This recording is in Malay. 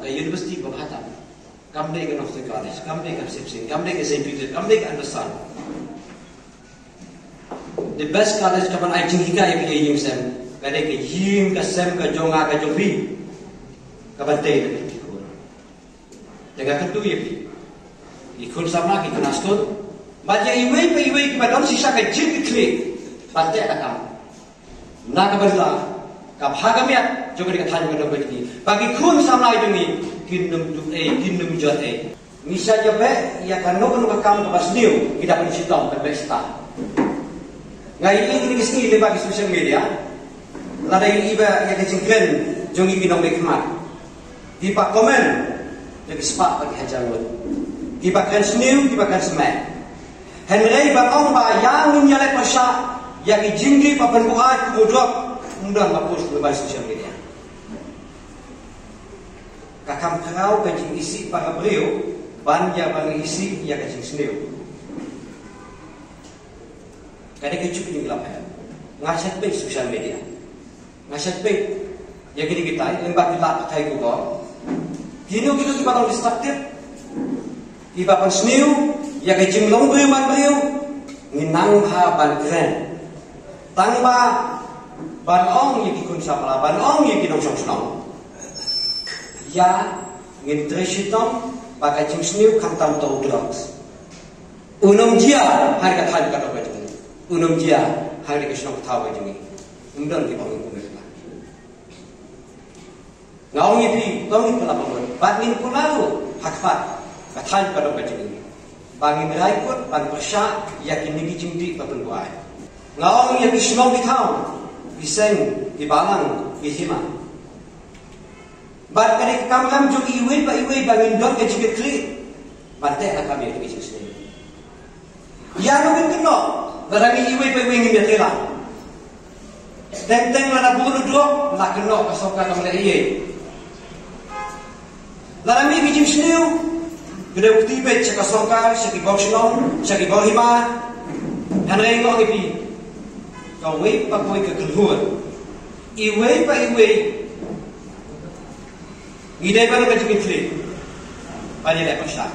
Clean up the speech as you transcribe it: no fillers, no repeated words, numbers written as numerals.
ke university berhadap. Kamde ke North College, kamde ke Sipsing, kamde ke St. Peter, kamde ke Anderson. The best college kapan I think hika ipi yung sem, kade ke him ke sem ke jonga ke jombi, kapan day na ikut. Jaga ketu ipi, ikut sama kita naskut. Baca iwe kita don sisa ke jim ikli, pasti akan. Nak berla, kap hagamiat juga dikatakan pada begini. Bagi kun sama itu ni. Kinum jot misa jabe ya kanu kam kabas new kita pun sitong berbesta ngai ini kisni le bagi social media lada iba ya kecingken jongi binong mekmat di pak komen jadi spak bagi hajalun di pak kan new di pak kan semen henry ba ong ba yang nyale pasha ya ki jinggi papan buat kudok mudah ngapus le bagi social media kakam kerau kajing isi para beliau banja bang isi ya kajing sendiri kada kecup ni gelap ya ngasat pe sosial media ngasat pe ya gini kita lembak kita kai ko kini kita di batang destruktif di bapan sendiri ya kajing long beliau nginang ha ban keren tangba ban ong yang ikut sapala ban ong yang kita song ya ngintresitom pakai jenis kantam tau drugs unum dia hari kata baju unum dia hari kesenang tahu baju ni undang di bangun kumela ngau ni pi tong ni pula bangun badmin pulalu hakfat kata baju ni bagi meraikut bagi persya yakin ni jimdi papun buai ngau ni kesenang di tahu biseng di balang di hima Bat kali kam jo iwe bangin dot ke jike kli. Bate akam ye ke jike sini. Ya no bin no. Barang iwe ngi metela. Teng lana bulu do nak no kasoka kam le iye. Lana mi bijim siniu. Gede ukti be kasoka saki boxnon, saki bohima. Hanre ngo ipi. Kau we pa koi ke kelhuan. Iwe Idai baru kecil-kecil, banyak dah pasal.